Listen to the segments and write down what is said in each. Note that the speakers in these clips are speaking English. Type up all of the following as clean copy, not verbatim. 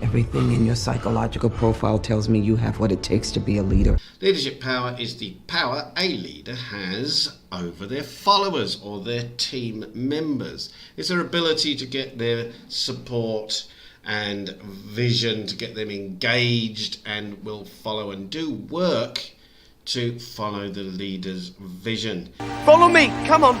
Everything in your psychological profile tells me you have what it takes to be a leader. Leadership power is the power a leader has over their followers or their team members. It's their ability to get their support and vision, to get them engaged and will follow and do work to follow the leader's vision. Follow me, come on.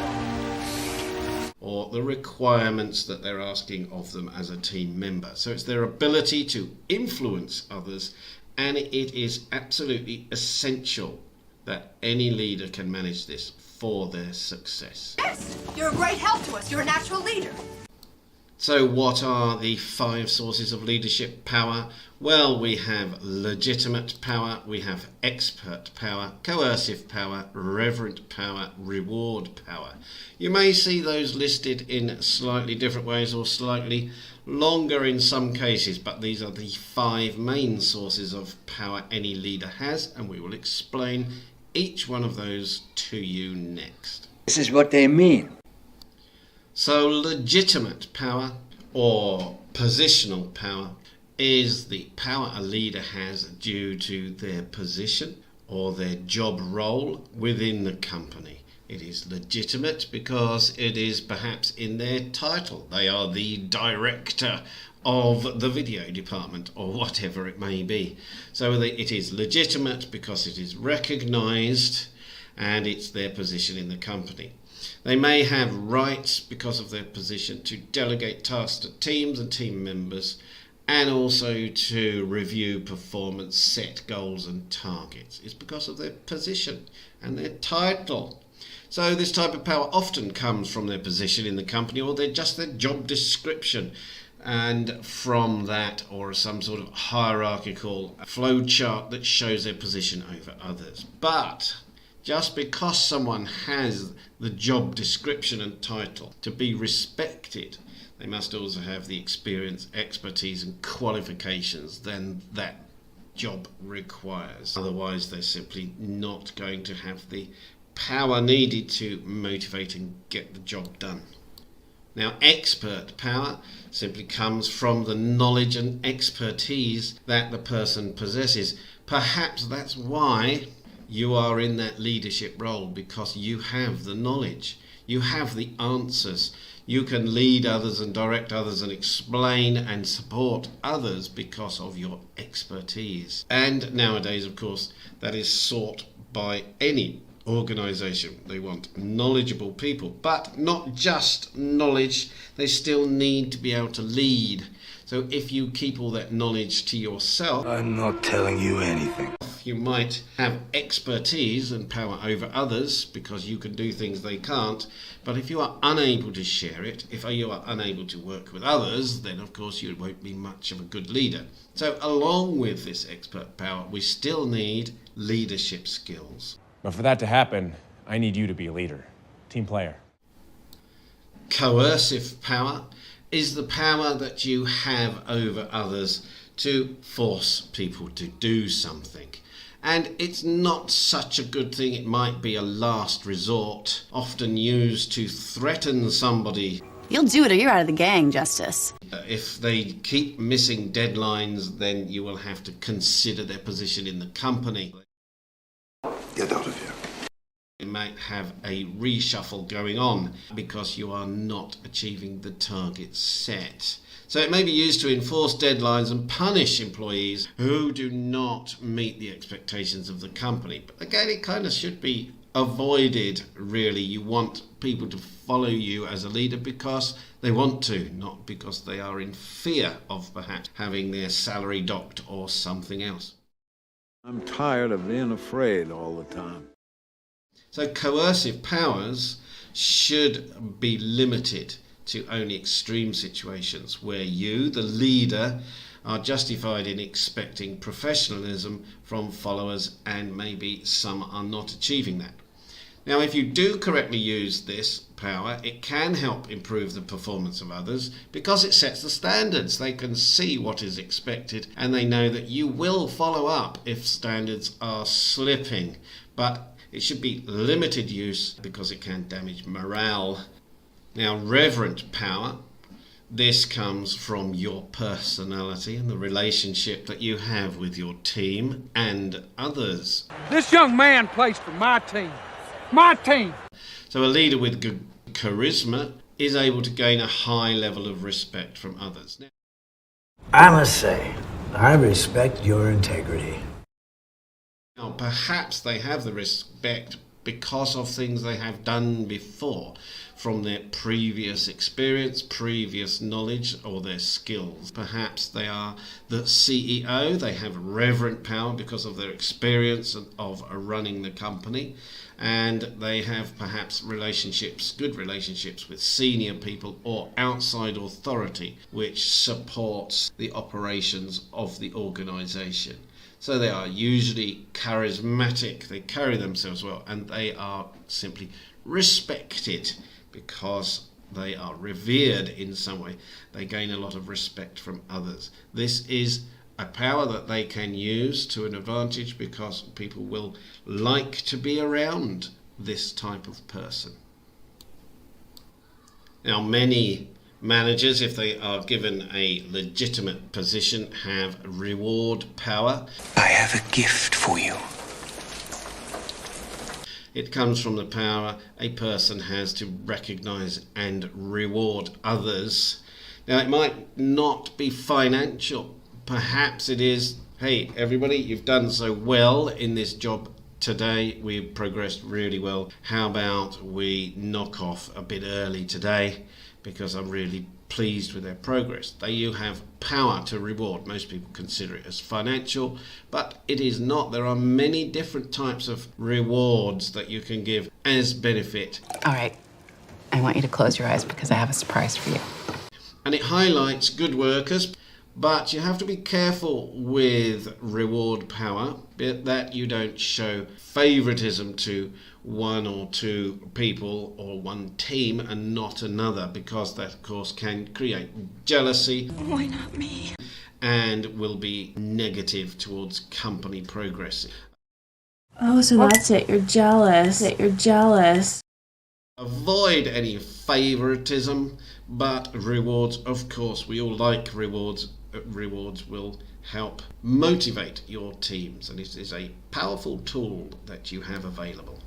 Or the requirements that they're asking of them as a team member. So it's their ability to influence others, and it is absolutely essential that any leader can manage this for their success. Yes, you're a great help to us. You're a natural leader. So what are the 5 sources of leadership power? Well, we have legitimate power, we have expert power, coercive power, reverent power, reward power. You may see those listed in slightly different ways or slightly longer in some cases, but these are the 5 main sources of power any leader has, and we will explain each one of those to you next. This is what they mean. So legitimate power or positional power is the power a leader has due to their position or their job role within the company. It is legitimate because it is perhaps in their title. They are the director of the video department or whatever it may be. So it is legitimate because it is recognized and it's their position in the company. They may have rights because of their position to delegate tasks to teams and team members, and also to review performance, set goals and targets. It's because of their position and their title. So this type of power often comes from their position in the company or just their job description, and from that or some sort of hierarchical flow chart that shows their position over others. But just because someone has the job description and title to be respected, they must also have the experience, expertise and qualifications then that job requires. Otherwise, they're simply not going to have the power needed to motivate and get the job done. Now, expert power simply comes from the knowledge and expertise that the person possesses. Perhaps that's why you are in that leadership role, because you have the knowledge, you have the answers, you can lead others and direct others and explain and support others because of your expertise. And nowadays, of course, that is sought by any organisation. They want knowledgeable people, but not just knowledge, they still need to be able to lead. So if you keep all that knowledge to yourself, I'm not telling you anything. you might have expertise and power over others because you can do things they can't, but if you are unable to share it, if you are unable to work with others, then of course you won't be much of a good leader. So along with this expert power, we still need leadership skills. But for that to happen, I need you to be a leader, team player. Coercive power is the power that you have over others to force people to do something. And it's not such a good thing. It might be a last resort, often used to threaten somebody. You'll do it or you're out of the gang, Justice. If they keep missing deadlines, then you will have to consider their position in the company. Get out of here. You might have a reshuffle going on because you are not achieving the target set. So it may be used to enforce deadlines and punish employees who do not meet the expectations of the company. But again, it kind of should be avoided, really. You want people to follow you as a leader because they want to, not because they are in fear of perhaps having their salary docked or something else. I'm tired of being afraid all the time. So coercive powers should be limited to only extreme situations where you, the leader, are justified in expecting professionalism from followers, and maybe some are not achieving that. Now, if you do correctly use this power, it can help improve the performance of others because it sets the standards. They can see what is expected and they know that you will follow up if standards are slipping. But it should be limited use because it can damage morale. Now, reverent power, This comes from your personality and the relationship that you have with your team and others. This young man plays for my team. My team! So a leader with good charisma is able to gain a high level of respect from others. I must say, I respect your integrity. Now, perhaps they have the respect because of things they have done before, from their previous experience, previous knowledge, or their skills. Perhaps they are the CEO, they have reverent power because of their experience of running the company, and they have perhaps relationships, good relationships with senior people or outside authority, which supports the operations of the organization. So they are usually charismatic, they carry themselves well, and they are simply respected because they are revered in some way. They gain a lot of respect from others. This is a power that they can use to an advantage because people will like to be around this type of person. Now, many managers, if they are given a legitimate position, have reward power. I have a gift for you. It comes from the power a person has to recognize and reward others. Now, it might not be financial. Perhaps it is, hey, everybody, you've done so well in this job today. We've progressed really well. How about we knock off a bit early today? Because I'm really pleased with their progress. You have power to reward. Most people consider it as financial, but it is not. There are many different types of rewards that you can give as benefit. All right. I want you to close your eyes because I have a surprise for you. And it highlights good workers, but you have to be careful with reward power, that you don't show favoritism to one or two people or one team and not another, because that of course can create jealousy. Why not me? And will be negative towards company progress. Oh, so that's it. You're jealous. You're jealous. Avoid any favoritism, but rewards, of course, we all like rewards. Rewards will help motivate your teams, and it is a powerful tool that you have available.